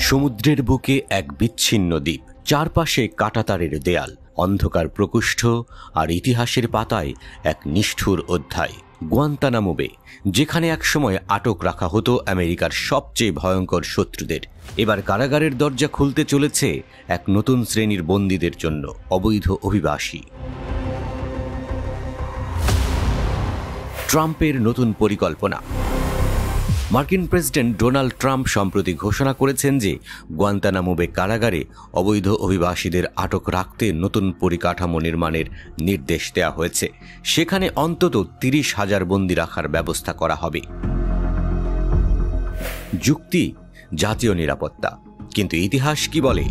সমুদ্রের বুকে এক বিচ্ছিন্ন দ্বীপ, চারপাশে কাঁটাতারের দেয়াল, অন্ধকার প্রকোষ্ঠ আর ইতিহাসের পাতায় এক নিষ্ঠুর অধ্যায়। গুয়ান্তানামো বে, যেখানে একসময় আটক রাখা হতো আমেরিকার সবচেয়ে ভয়ঙ্কর শত্রুদের। এবার কারাগারের দরজা খুলতে চলেছে এক নতুন শ্রেণীর বন্দীদের জন্য, অবৈধ অভিবাসী। ট্রাম্পের নতুন পরিকল্পনা। মার্কিন প্রেসিডেন্ট ডোনাল্ড ট্রাম্প সম্প্রতি ঘোষণা করেছেন যে গুয়ান্তানামো বে কারাগারে অবৈধ অভিবাসীদের আটক রাখতে নতুন পরিকাঠামো নির্মাণের নির্দেশ দেওয়া হয়েছে। সেখানে অন্তত 30,000 বন্দী রাখার ব্যবস্থা করা হবে। যুক্তি, জাতীয় নিরাপত্তা। কিন্তু ইতিহাস কি বলে?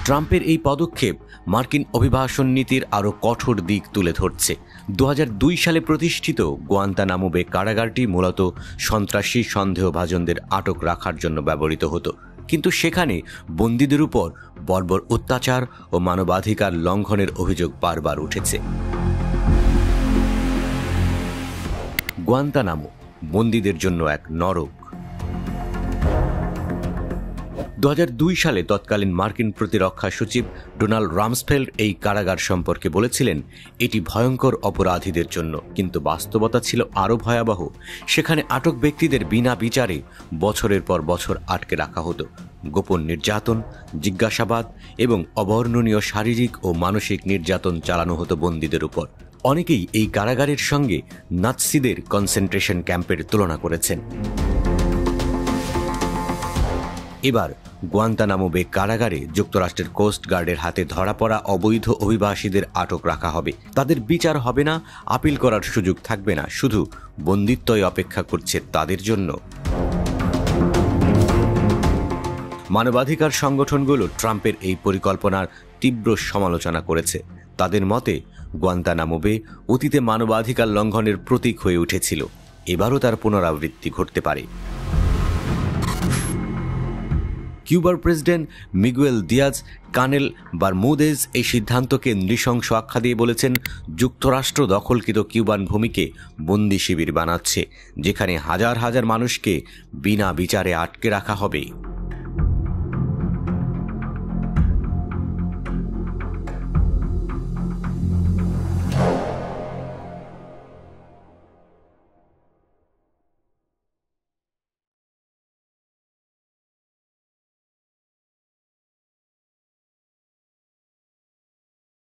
ট্রাম্পের এই পদক্ষেপ মার্কিন অভিবাসন নীতির আরও কঠোর দিক তুলে ধরছে। 2002 সালে প্রতিষ্ঠিত গুয়ান্তানামো বে কারাগারটি মূলত সন্ত্রাসী সন্দেহভাজনদের আটক রাখার জন্য ব্যবহৃত হতো, কিন্তু সেখানে বন্দীদের উপর বর্বর অত্যাচার ও মানবাধিকার লঙ্ঘনের অভিযোগ বারবার উঠেছে। গুয়ান্তানামো বন্দীদের জন্য এক নরক। 2002 সালে তৎকালীন মার্কিন প্রতিরক্ষা সচিব ডোনাল্ড রামসফেল্ড এই কারাগার সম্পর্কে বলেছিলেন, এটি ভয়ঙ্কর অপরাধীদের জন্য। কিন্তু বাস্তবতা ছিল আরও ভয়াবহ। সেখানে আটক ব্যক্তিদের বিনা বিচারে বছরের পর বছর আটকে রাখা হতো। গোপন নির্যাতন, জিজ্ঞাসাবাদ এবং অবর্ণনীয় শারীরিক ও মানসিক নির্যাতন চালানো হতো বন্দীদের উপর। অনেকেই এই কারাগারের সঙ্গে নাৎসিদের কনসেন্ট্রেশন ক্যাম্পের তুলনা করেছেন। এবার গুয়ান্তানামো বে কারাগারে যুক্তরাষ্ট্রের কোস্ট গার্ডের হাতে ধরা পড়া অবৈধ অভিবাসীদের আটক রাখা হবে। তাদের বিচার হবে না, আপিল করার সুযোগ থাকবে না, শুধু বন্দিত্বই অপেক্ষা করছে তাদের জন্য। মানবাধিকার সংগঠনগুলো ট্রাম্পের এই পরিকল্পনার তীব্র সমালোচনা করেছে। তাদের মতে গুয়ান্তানামো বে অতীতে মানবাধিকার লঙ্ঘনের প্রতীক হয়ে উঠেছিল, এবারও তার পুনরাবৃত্তি ঘটতে পারে। কিউবার প্রেসিডেন্ট মিগুয়েল দিয়াজ কানেল বারমুদেজ এই সিদ্ধান্তকে নৃশংস আখ্যা দিয়ে বলেছেন, যুক্তরাষ্ট্র দখলকৃত কিউবান ভূমিকে বন্দি শিবির বানাচ্ছে, যেখানে হাজার হাজার মানুষকে বিনা বিচারে আটকে রাখা হবে।